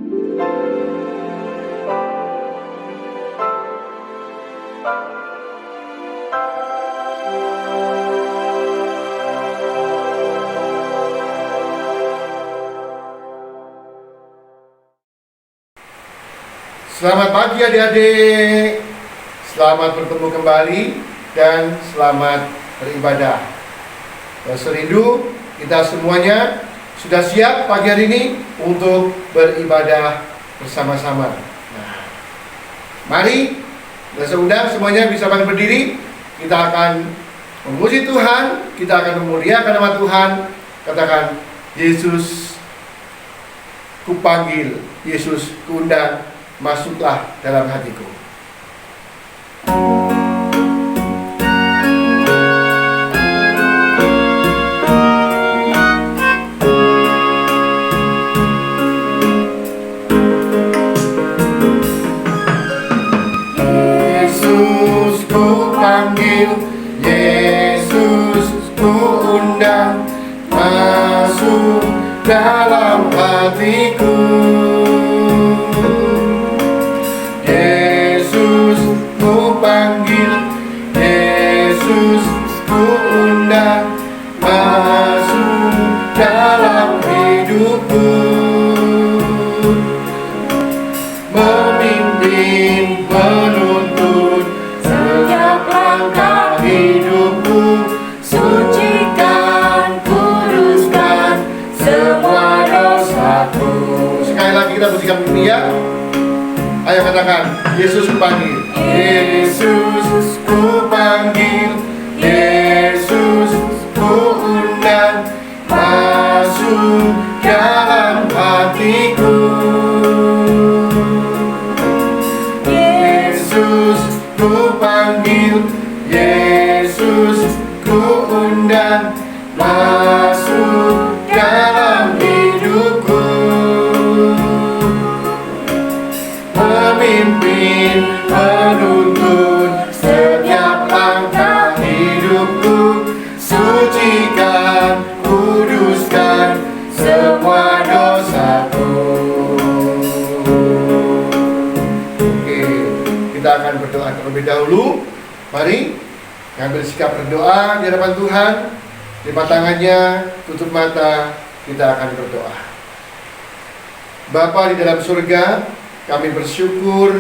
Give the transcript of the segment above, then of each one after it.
Selamat pagi adik-adik, selamat bertemu kembali dan selamat beribadah. Serindu kita semuanya sudah siap pagi hari ini untuk beribadah bersama-sama. Nah, mari saya undang semuanya bisa berdiri. Kita akan memuji Tuhan, kita akan memuliakan nama Tuhan. Katakan, Yesus kupanggil, Yesus kuundang, masuklah dalam hatiku. Yesus kupanggil, Yesus kuundang, masuk dalam hatiku. Panggil, Yesus kuundang, masuk dalam hidupku, memimpin, menuntun setiap langkah hidupku, sucikan, kuduskan semua dosaku. Sekali lagi kita musikan dunia. Ayo katakan, Yesus kupanggil, Yesus kupanggil, Yesus kuundang, masuk dalam hatiku. Yesus kupanggil, Yesus kuundang, masuk dalam hidupku, memimpin, menuntun setiap langkah hidupku, sucikan, kuduskan semua dosaku. Oke, kita akan berdoa terlebih dahulu. Mari ngambil sikap berdoa di hadapan Tuhan. Lipat tangannya, tutup mata, kita akan berdoa. Bapa di dalam surga, kami bersyukur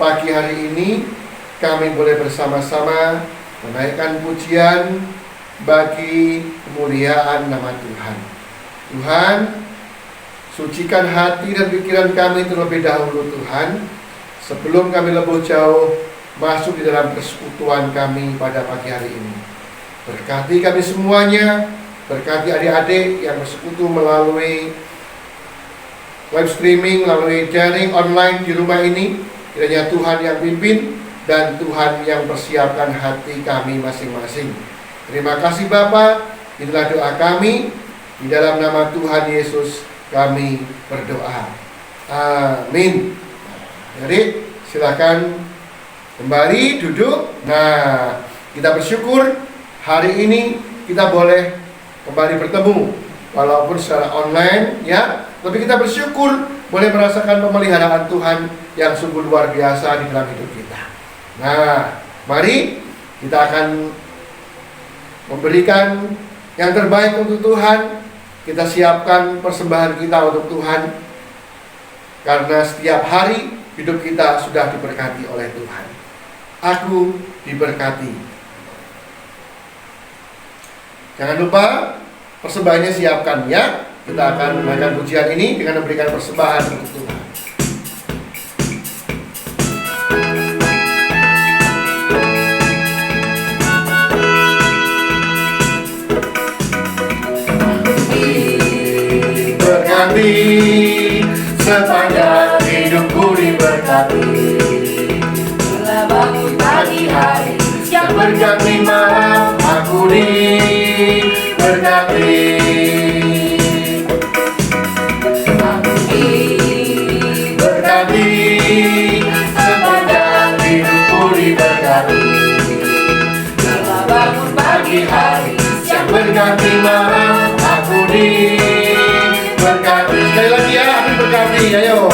pagi hari ini kami boleh bersama-sama menaikkan pujian bagi kemuliaan nama Tuhan. Tuhan, sucikan hati dan pikiran kami terlebih dahulu Tuhan, sebelum kami lebih jauh masuk di dalam persekutuan kami pada pagi hari ini. Berkati kami semuanya, berkati adik-adik yang bersekutu melalui live streaming, melalui daring online di rumah ini. Kiranya Tuhan yang pimpin dan Tuhan yang persiapkan hati kami masing-masing. Terima kasih Bapa. Inilah doa kami. Di dalam nama Tuhan Yesus kami berdoa. Amin. Jadi silakan kembali duduk. Nah, kita bersyukur hari ini kita boleh kembali bertemu walaupun secara online ya. Tapi kita bersyukur boleh merasakan pemeliharaan Tuhan yang sungguh luar biasa di dalam hidup kita. Nah, mari kita akan memberikan yang terbaik untuk Tuhan. Kita siapkan persembahan kita untuk Tuhan, karena setiap hari hidup kita sudah diberkati oleh Tuhan. Aku diberkati. Jangan lupa persembahannya siapkan ya. Kita akan menaikkan pujian ini dengan memberikan persembahan untuk Tuhan. Diberkati, sepanjang hidupku diberkati. Bila bangun pagi hari, siang berganti malam, aku diberkati. Sepanjang hidupku diberkati. Bila bangun pagi hari, siang berganti malam, aku diberkati. Sekali lagi ya, aku diberkati. berkati, ayo.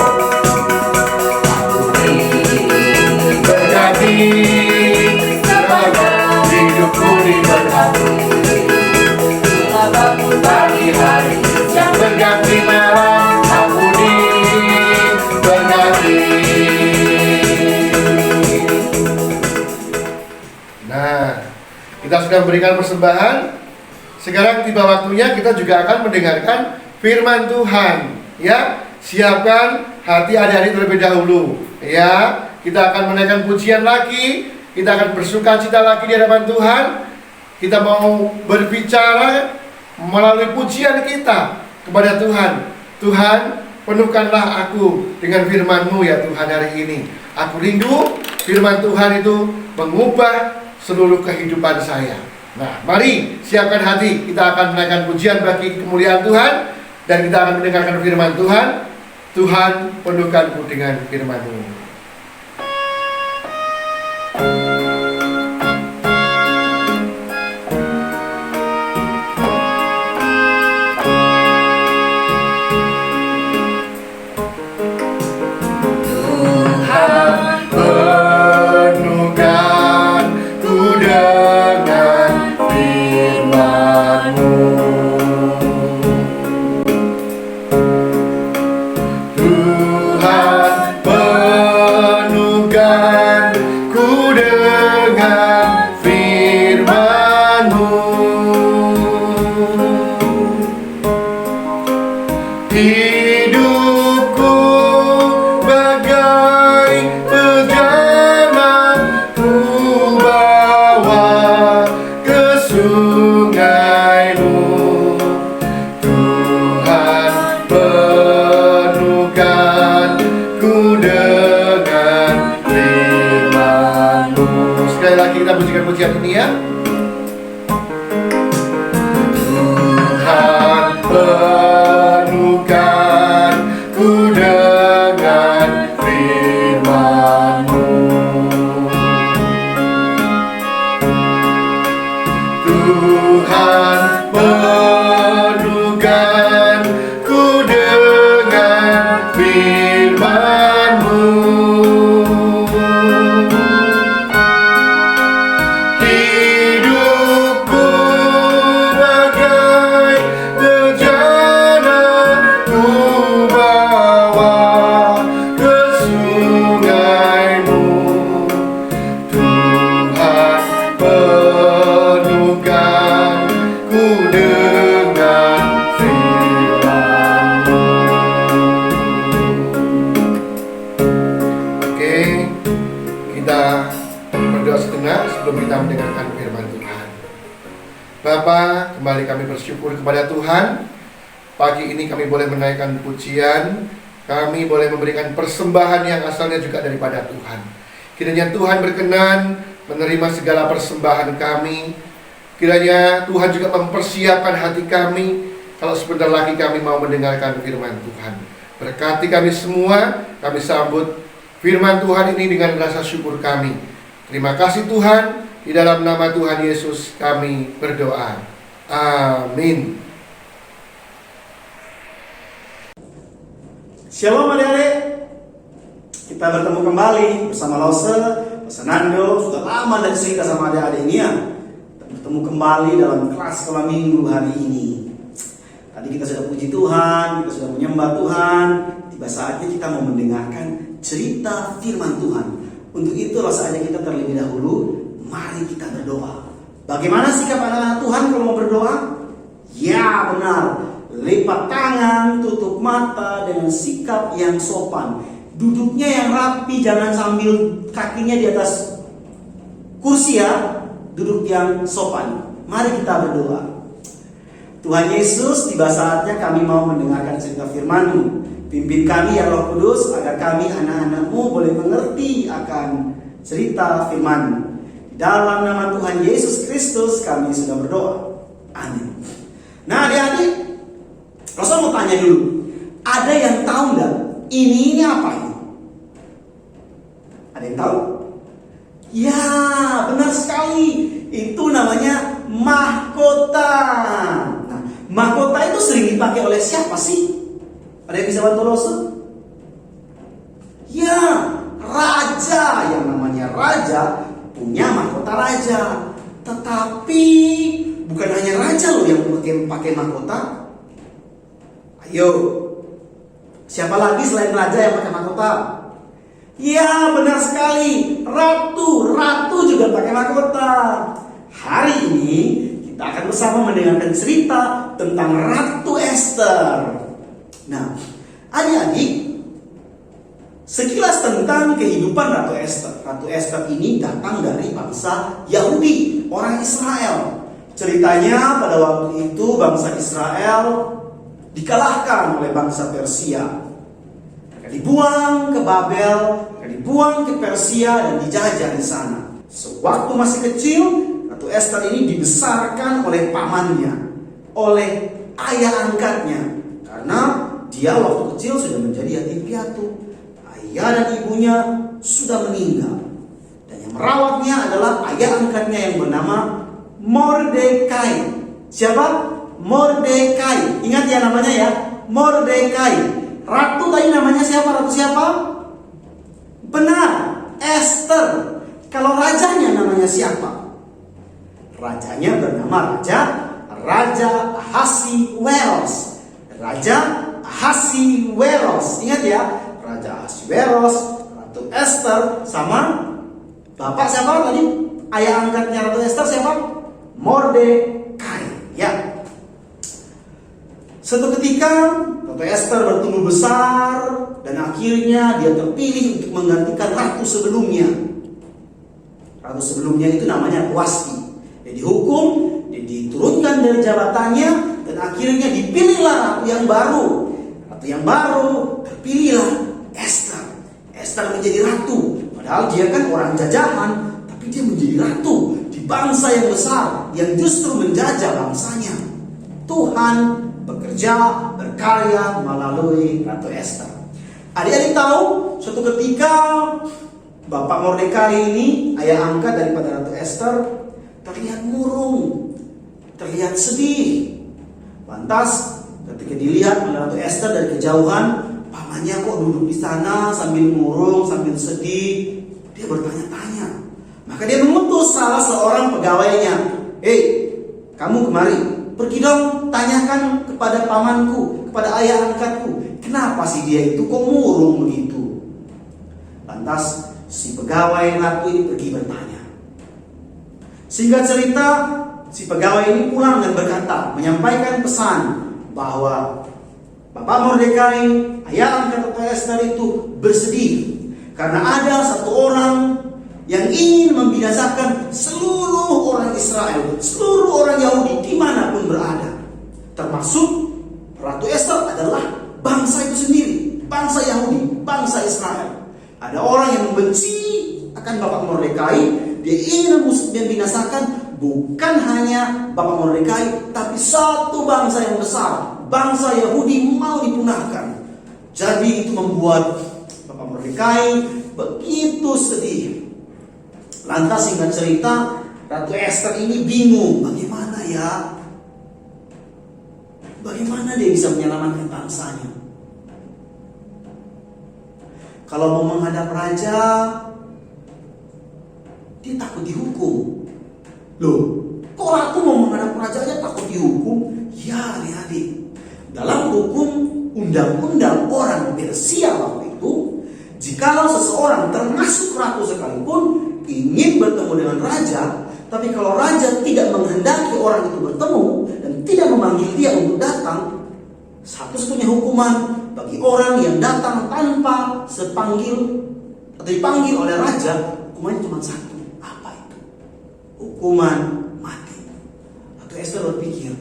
Berkati, semoga hidupku diberkati. Apapun pagi hari yang berganti malam, aku diberkati. Nah, kita sudah memberikan persembahan. Sekarang tiba waktunya kita juga akan mendengarkan firman Tuhan. Ya, siapkan hati adik-adik terlebih dahulu. Ya, kita akan menaikkan pujian lagi. Kita akan bersukacita lagi di hadapan Tuhan. Kita mau berbicara melalui pujian kita kepada Tuhan. Tuhan, penuhkanlah aku dengan firman-Mu ya Tuhan hari ini. Aku rindu firman Tuhan itu mengubah seluruh kehidupan saya. Nah, mari siapkan hati. Kita akan menaikkan pujian bagi kemuliaan Tuhan. Dan kita akan mendengarkan firman Tuhan. Tuhan, penuhkanku dengan firman-Mu. Hidupku bagai perjalanan, ku bawa ke sungai-Mu. Tuhan, penuhkanku dengan firman-Mu. Sekali lagi kita pujikan pujian ini ya. Tuhan, penuhkanku dengan firman-Mu. Tuhan, penuhkanku dengan firman-Mu. Hidupku bagai bejana, ku bawa ke sungai-Mu. Tuhan, penuhkanku dengan firman-Mu. Oke, kita berdoa sejenak sebelum kita mendengarkan firman Tuhan. Bapa, kembali kami bersyukur kepada Tuhan. Pagi ini kami boleh menaikkan pujian, kami boleh memberikan persembahan yang asalnya juga daripada Tuhan. Kiranya Tuhan berkenan menerima segala persembahan kami. Kiranya Tuhan juga mempersiapkan hati kami kalau sebentar lagi kami mau mendengarkan firman Tuhan. Berkati kami semua, kami sambut firman Tuhan ini dengan rasa syukur kami. Terima kasih Tuhan, di dalam nama Tuhan Yesus kami berdoa. Amin. Shalom adik-adik, kita bertemu kembali bersama Lause, bersama Nando. Sudah lama dari cerita sama adik-adik ini ya. Kita bertemu kembali dalam kelas sekolah minggu hari ini. Tadi kita sudah puji Tuhan, kita sudah menyembah Tuhan. Tiba saatnya kita mau mendengarkan cerita firman Tuhan. Untuk itu rasanya kita terlebih dahulu, mari kita berdoa. Bagaimana sikap anak-anak Tuhan kalau mau berdoa? Ya benar, lipat tangan, tutup mata dengan sikap yang sopan. Duduknya yang rapi, jangan sambil kakinya di atas kursi ya. Duduk yang sopan. Mari kita berdoa. Tuhan Yesus, tiba saatnya kami mau mendengarkan cerita firman-Mu. Pimpin kami ya Roh Kudus, agar kami anak-anak-Mu boleh mengerti akan cerita firman-Mu. Dalam nama Tuhan Yesus Kristus kami sudah berdoa. Amin. Nah adik-adik, Rasul mau tanya dulu, ada yang tahu nggak ini apa ini? Ada yang tahu? Ya, benar sekali. Itu namanya mahkota. Nah, mahkota itu sering dipakai oleh siapa sih? Ada yang bisa bantu Rasul? Ya, raja, yang namanya raja punya mahkota raja. Tetapi bukan hanya raja loh yang pakai mahkota. Ayo, siapa lagi selain raja yang pakai mahkota? Ya, benar sekali. Ratu juga pakai mahkota. Hari ini kita akan bersama mendengarkan cerita tentang Ratu Ester. Nah, adik-adik, sekilas tentang kehidupan Ratu Ester. Ratu Ester ini datang dari bangsa Yahudi, orang Israel. Ceritanya pada waktu itu bangsa Israel dikalahkan oleh bangsa Persia. Mereka dibuang ke Babel, mereka dibuang ke Persia dan dijajah di sana. Sewaktu masih kecil, Ratu Ester ini dibesarkan oleh pamannya, oleh ayah angkatnya. Karena dia waktu kecil sudah menjadi yatim piatu. Ayah dan ibunya sudah meninggal. Dan yang merawatnya adalah ayah angkatnya yang bernama Mordekai. Siapa? Mordekai. Ingat ya namanya ya, Mordekai. Ratu tadi namanya siapa? Ratu siapa? Benar, Esther. Kalau rajanya namanya siapa? Rajanya bernama Raja Ahasiweros. Raja Ahasiweros. Ingat ya, Raja Ahasiweros, Ratu Esther, sama bapak siapa tadi? Ayah angkatnya Ratu Esther siapa? Mordekai. Ya. Suatu ketika Ratu Esther bertumbuh besar dan akhirnya dia terpilih untuk menggantikan ratu sebelumnya. Ratu sebelumnya itu namanya Wasti. Dia dihukum, dia diturunkan dari jabatannya dan akhirnya dipilihlah ratu yang baru. Ratu yang baru terpilihlah Esther. Esther menjadi ratu. Padahal dia kan orang jajahan, tapi dia menjadi ratu di bangsa yang besar yang justru menjajah bangsanya. Tuhan bekerja, berkarya melalui Ratu Esther. Adik-adik tahu, suatu ketika Bapak Mordekai ini, ayah angkat daripada Ratu Esther, terlihat murung, terlihat sedih. Lantas ketika dilihat oleh Ratu Esther dari kejauhan, pamannya kok duduk di sana sambil murung, sambil sedih. Dia bertanya-tanya. Maka dia mengutus salah seorang pegawainya. Hei, kamu kemari. Pergi dong, tanyakan kepada pamanku, kepada ayah angkatku, kenapa sih dia itu kok murung begitu? Lantas si pegawai ratu ini pergi bertanya. Singkat cerita, si pegawai ini pulang dan berkata, menyampaikan pesan bahwa Bapak Mordekai, ayah angkat Ratu Esther itu bersedih karena ada satu orang yang ingin membinasakan seluruh orang Israel, seluruh orang Yahudi dimanapun berada. Termasuk Ratu Esther adalah bangsa itu sendiri, bangsa Yahudi, bangsa Israel. Ada orang yang membenci akan Bapak Mordekai. Dia ingin membinasakan bukan hanya Bapak Mordekai, tapi satu bangsa yang besar, bangsa Yahudi mau dipunahkan. Jadi itu membuat Bapak Mordekai begitu sedih. Lantas singkat cerita, Ratu Esther ini bingung, bagaimana ya? Bagaimana dia bisa menyelamatkan bangsanya? Kalau mau menghadap raja, dia takut dihukum. Loh, kok ratu mau menghadap raja aja takut dihukum? Ya adik-adik, dalam hukum undang-undang orang Persia waktu itu, jikalau seseorang termasuk ratu sekalipun ingin bertemu dengan raja, tapi kalau raja tidak menghendaki orang itu bertemu dan tidak memanggil dia untuk datang, satu-satunya hukuman bagi orang yang datang tanpa sepanggil atau dipanggil oleh raja, hukumannya cuma satu. Apa itu? Hukuman mati. Ratu Esther berpikir,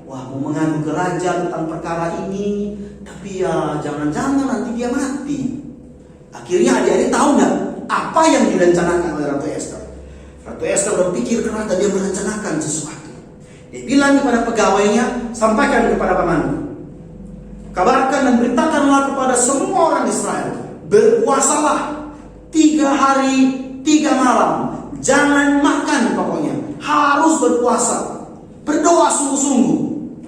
wah, mau mengadu ke raja tentang perkara ini, tapi ya jangan-jangan nanti dia mati. Akhirnya adik-adik tahu nggak apa yang direncanakan oleh Ratu Esther? Ratu Esther berpikir karena dia merencanakan sesuatu. Dia bilang kepada pegawainya, sampaikan kepada pamanmu, kabarkan dan beritakanlah kepada semua orang Israel, berpuasalah 3 hari 3 malam, jangan makan pokoknya, harus berpuasa, berdoa sungguh-sungguh.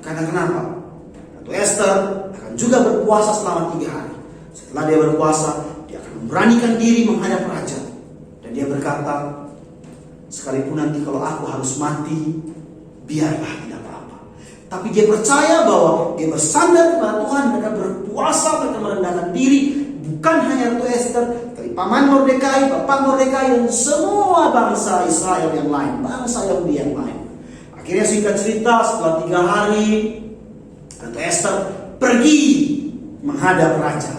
Karena kenapa? Ratu Esther akan juga berpuasa selama 3 hari. Setelah dia berpuasa, dia akan memberanikan diri menghadap raja. Dan dia berkata, sekalipun nanti kalau aku harus mati, biarlah, tidak apa-apa. Tapi dia percaya bahwa dia bersandar kepada Tuhan, mereka berpuasa, mereka merendahkan diri. Bukan hanya Ratu Ester, tapi Paman Mordekai, Bapak Mordekai, dan semua bangsa Israel yang lain, bangsa Yahudi yang lain. Akhirnya singkat cerita, setelah 3 hari, Ratu Ester pergi menghadap raja.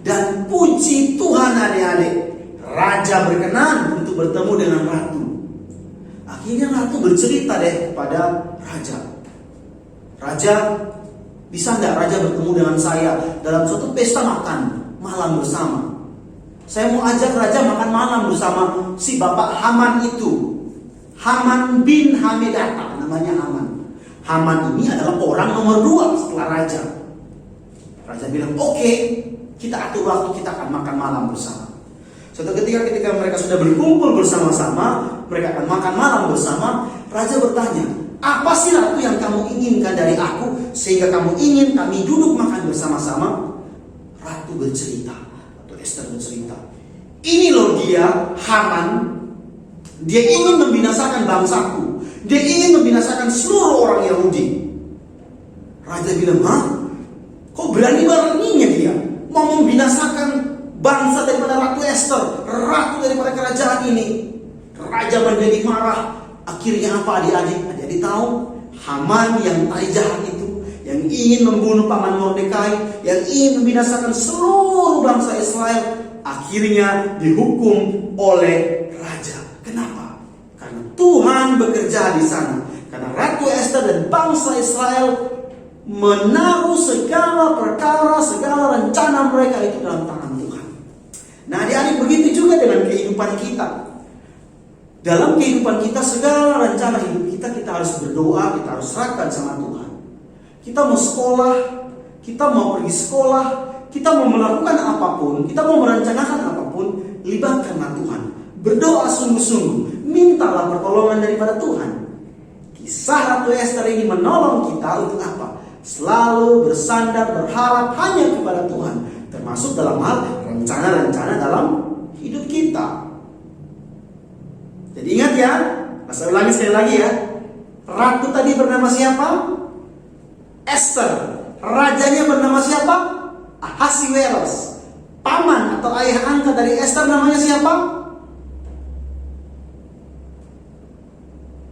Dan puji Tuhan adik-adik, raja berkenan untuk bertemu dengan ratu. Akhirnya ratu bercerita deh kepada raja. Raja, bisa nggak raja bertemu dengan saya dalam suatu pesta makan malam bersama? Saya mau ajak raja makan malam bersama si bapak Haman itu. Haman bin Hamedata, namanya Haman. Haman ini adalah orang nomor 2 setelah raja. Raja bilang, oke, kita atur waktu, kita akan makan malam bersama. Suatu ketika mereka sudah berkumpul bersama-sama, mereka akan makan malam bersama. Raja bertanya, apa sih ratu yang kamu inginkan dari aku sehingga kamu ingin kami duduk makan bersama-sama? Ratu bercerita, Ratu Ester bercerita, ini loh dia, Haman. Dia ingin membinasakan bangsaku. Dia ingin membinasakan seluruh orang Yahudi. Raja bilang, hah? Kok berani beraninya dia mau membinasakan bangsa daripada Ratu Ester, ratu daripada kerajaan ini? Raja menjadi marah. Akhirnya apa adik-adik? Adik-adik tahu? Haman yang tadi jahat itu, yang ingin membunuh Paman Mordekai, yang ingin membinasakan seluruh bangsa Israel, akhirnya dihukum oleh raja. Kenapa? Karena Tuhan bekerja di sana. Karena Ratu Ester dan bangsa Israel menaruh segala perkara, segala rencana mereka itu dalam tangan Tuhan. Nah adik-adik, begitu juga dengan kehidupan kita. Dalam kehidupan kita, segala rencana hidup kita, kita harus berdoa, kita harus serahkan sama Tuhan. Kita mau sekolah, kita mau pergi sekolah, kita mau melakukan apapun, kita mau merencanakan apapun, libatkanlah Tuhan. Berdoa sungguh-sungguh, mintalah pertolongan daripada Tuhan. Kisah Ratu Ester ini menolong kita untuk apa? Selalu bersandar, berharap hanya kepada Tuhan, termasuk dalam hal rencana-rencana dalam hidup kita. Jadi ingat ya, saya ulangi sekali lagi ya. Ratu tadi bernama siapa? Ester. Rajanya bernama siapa? Ahasiweros. Paman atau ayah angkat dari Ester namanya siapa?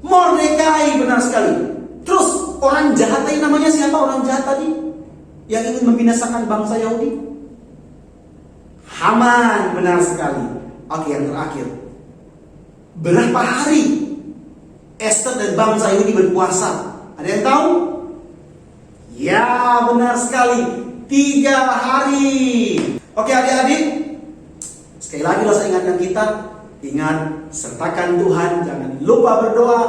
Mordekai, benar sekali. Terus orang jahat tadi namanya siapa? Orang jahat tadi yang ingin membinasakan bangsa Yahudi? Haman, benar sekali. Oke, yang terakhir. Berapa hari Ester dan bangsa Yahudi berpuasa? Ada yang tahu? Ya, benar sekali. 3 hari. Oke adik-adik, sekali lagi saya ingatkan kita, ingat, sertakan Tuhan, jangan lupa berdoa.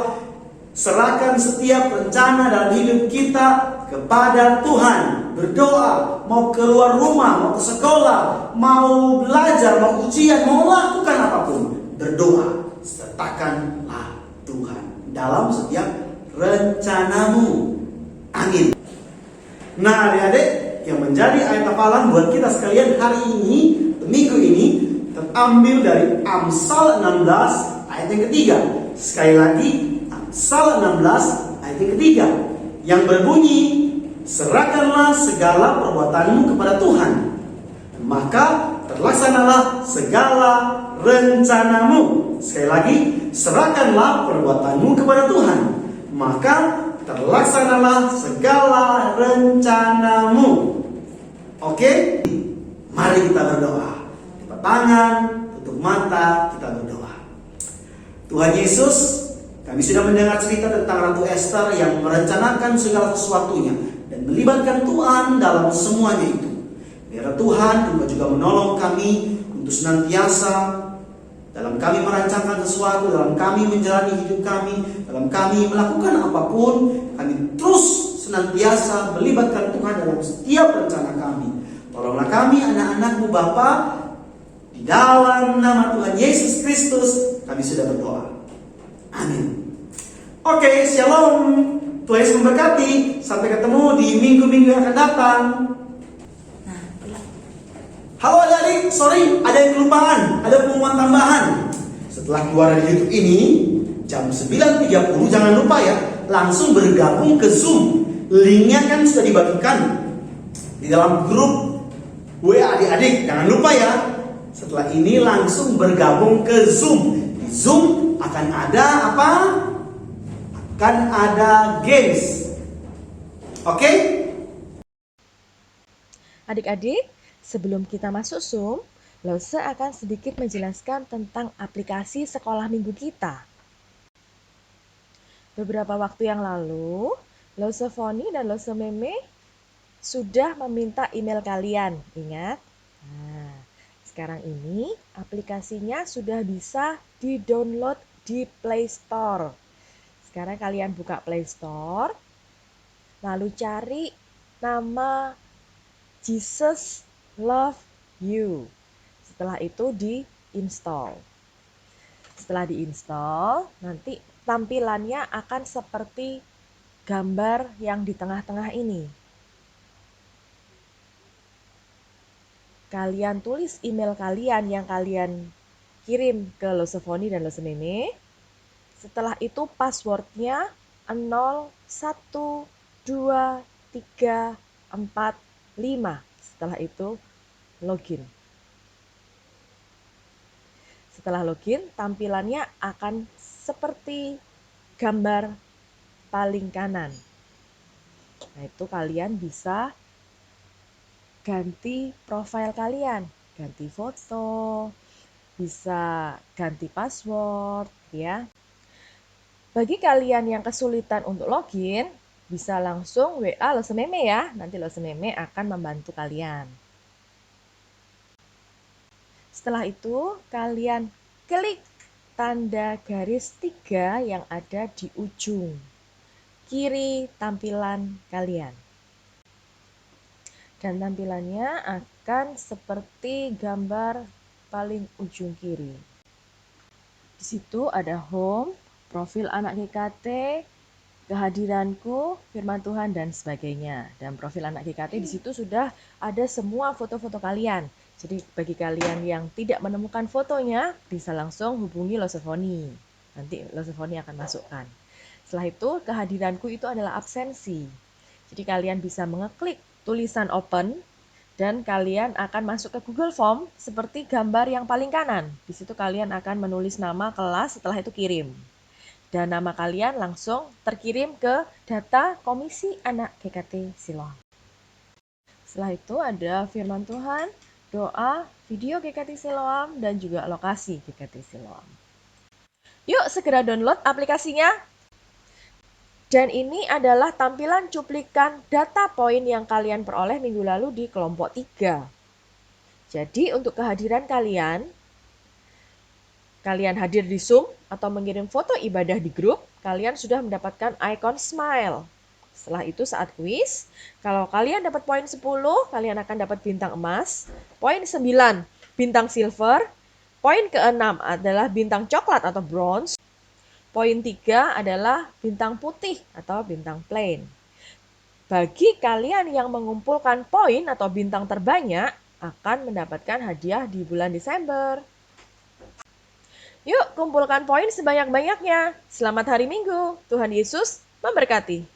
Serahkan setiap rencana dalam hidup kita kepada Tuhan. Berdoa, mau keluar rumah, mau ke sekolah, mau belajar, mau ujian, mau lakukan apapun, berdoa. Sertakanlah Tuhan dalam setiap rencanamu. Amin. Nah adik-adik, yang menjadi ayat hafalan buat kita sekalian hari ini, minggu ini, terambil dari Amsal 16 ayat yang ketiga. Sekali lagi, Amsal 16 ayat yang ketiga, yang berbunyi, serahkanlah segala perbuatanmu kepada Tuhan, maka terlaksanalah segala rencanamu. Sekali lagi, serahkanlah perbuatanmu kepada Tuhan, maka terlaksanalah segala rencanamu. Oke? Mari kita berdoa. Lipat tangan, tutup mata, kita berdoa. Tuhan Yesus, kami sudah mendengar cerita tentang Ratu Ester yang merencanakan segala sesuatunya dan melibatkan Tuhan dalam semuanya itu. Biar Tuhan Engkau juga menolong kami untuk senantiasa dalam kami merancangkan sesuatu, dalam kami menjalani hidup kami, dalam kami melakukan apapun, kami terus senantiasa melibatkan Tuhan dalam setiap rencana kami. Tolonglah kami anak-anak-Mu Bapa, di dalam nama Tuhan Yesus Kristus kami sudah berdoa. Amin. Oke, shalom. Tuhan Yesus memberkati. Sampai ketemu di minggu-minggu yang akan datang. Halo adik-adik. sorry, ada yang kelupaan, ada pengumuman tambahan. Setelah keluar dari YouTube ini, jam 9.30 jangan lupa ya, langsung bergabung ke Zoom. Linknya kan sudah dibagikan di dalam grup WA adik-adik. Jangan lupa ya, setelah ini langsung bergabung ke Zoom. Di Zoom akan ada apa? Akan ada games. Oke? Adik-adik, sebelum kita masuk Zoom, Lause akan sedikit menjelaskan tentang aplikasi sekolah minggu kita. Beberapa waktu yang lalu, Lause Foni dan Lause Meme sudah meminta email kalian, ingat? Nah, sekarang ini aplikasinya sudah bisa di-download di Play Store. Sekarang kalian buka Play Store, lalu cari nama Jesus Love You. Setelah itu di-install. Setelah di-install, nanti tampilannya akan seperti gambar yang di tengah-tengah ini. Kalian tulis email kalian yang kalian kirim ke Lause Foni dan Lause Meme. Setelah itu passwordnya 0, 1, 2, 3, 4, 5. Setelah itu login. Setelah login, tampilannya akan seperti gambar paling kanan. Nah, itu kalian bisa ganti profil kalian, ganti foto, bisa ganti password ya. Bagi kalian yang kesulitan untuk login, bisa langsung WA Lause Meme ya. Nanti Lause Meme akan membantu kalian. Setelah itu, kalian klik tanda garis 3 yang ada di ujung kiri tampilan kalian. Dan tampilannya akan seperti gambar paling ujung kiri. Di situ ada home, profil anak GKT, kehadiranku, firman Tuhan, dan sebagainya. Dan profil anak GKT di situ sudah ada semua foto-foto kalian. Jadi bagi kalian yang tidak menemukan fotonya, bisa langsung hubungi Lause Foni. Nanti Lause Foni akan masukkan. Setelah itu, kehadiranku itu adalah absensi. Jadi kalian bisa mengeklik tulisan open, dan kalian akan masuk ke Google Form seperti gambar yang paling kanan. Di situ kalian akan menulis nama kelas, setelah itu kirim. Dan nama kalian langsung terkirim ke data Komisi Anak GKT Siloam. Setelah itu ada firman Tuhan, doa, video GKT Siloam, dan juga lokasi GKT Siloam. Yuk segera download aplikasinya. Dan ini adalah tampilan cuplikan data poin yang kalian peroleh minggu lalu di kelompok 3. Jadi untuk kehadiran kalian hadir di Zoom atau mengirim foto ibadah di grup, kalian sudah mendapatkan ikon smile. Setelah itu saat kuis, kalau kalian dapat poin 10, kalian akan dapat bintang emas. Poin 9, bintang silver. Poin ke-6 adalah bintang coklat atau bronze. Poin 3 adalah bintang putih atau bintang plain. Bagi kalian yang mengumpulkan poin atau bintang terbanyak, akan mendapatkan hadiah di bulan Desember. Yuk kumpulkan poin sebanyak-banyaknya. Selamat hari Minggu. Tuhan Yesus memberkati.